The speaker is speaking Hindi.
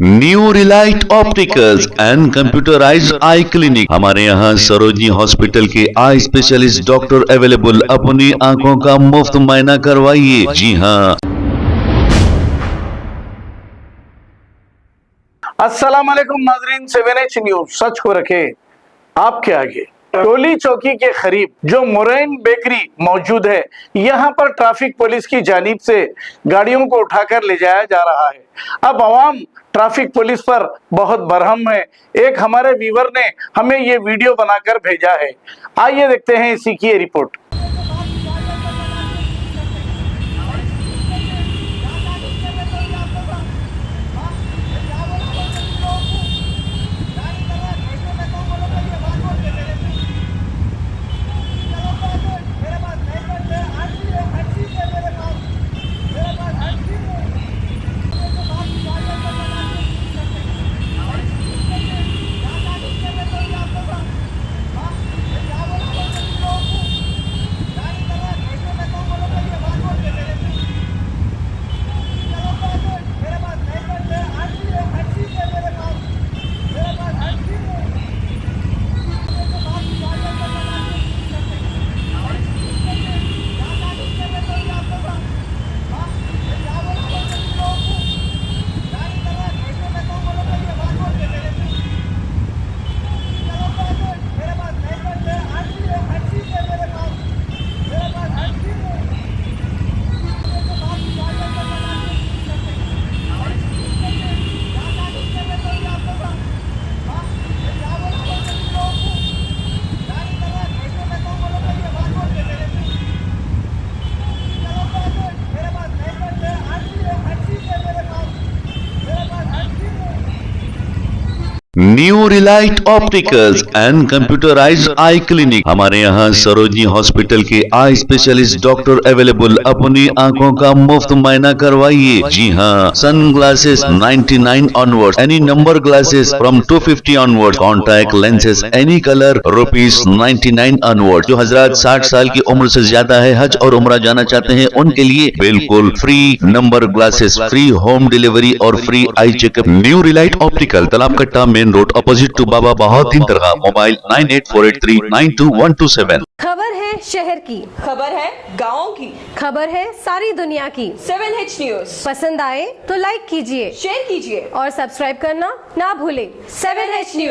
New Relight opticals and computerised I clinic. हमारे यहाँ सरोजनी हॉस्पिटल के आई स्पेशलिस्ट डॉक्टर अवेलेबल। अपनी आंखों का मुफ्त मुआयना करवाइए। जी हाँ। अस्सलाम वालेकुम नाजरीन, 7H न्यूज सच को रखे आपके आगे। टोली चौकी के करीब जो मोरैन बेकरी मौजूद है, यहाँ पर ट्रैफिक पुलिस की जानिब से गाड़ियों को उठाकर ले जाया जा रहा है। अब आवाम ट्रैफिक पुलिस पर बहुत बरहम है। एक हमारे व्यूवर ने हमें ये वीडियो बनाकर भेजा है, आइए देखते हैं इसी की report. New Relight opticals and computerised I clinic. हमारे यहाँ सरोजनी हॉस्पिटल के आई स्पेशलिस्ट डॉक्टर अवेलेबल। अपनी आंखों का मुफ्त मुआयना करवाइए। जी हाँ। Sunglasses 99 onward, any number glasses from 250 onward, contact lenses any colour ₹99 onward. जो हजरात 60 साल की उम्र से ज्यादा है, हज और उम्रा जाना चाहते हैं, उनके लिए बिल्कुल free number glasses, free home delivery और free eye checkup. New relight optical, Talab Katta, main road, opposite to Baba Bahauddin दरगाह। मोबाइल 9848392127। खबर है शहर की, खबर है गाँव की, खबर है सारी दुनिया की। 7H न्यूज पसंद आए तो लाइक कीजिए, शेयर कीजिए और सब्सक्राइब करना ना भूलें। 7H news.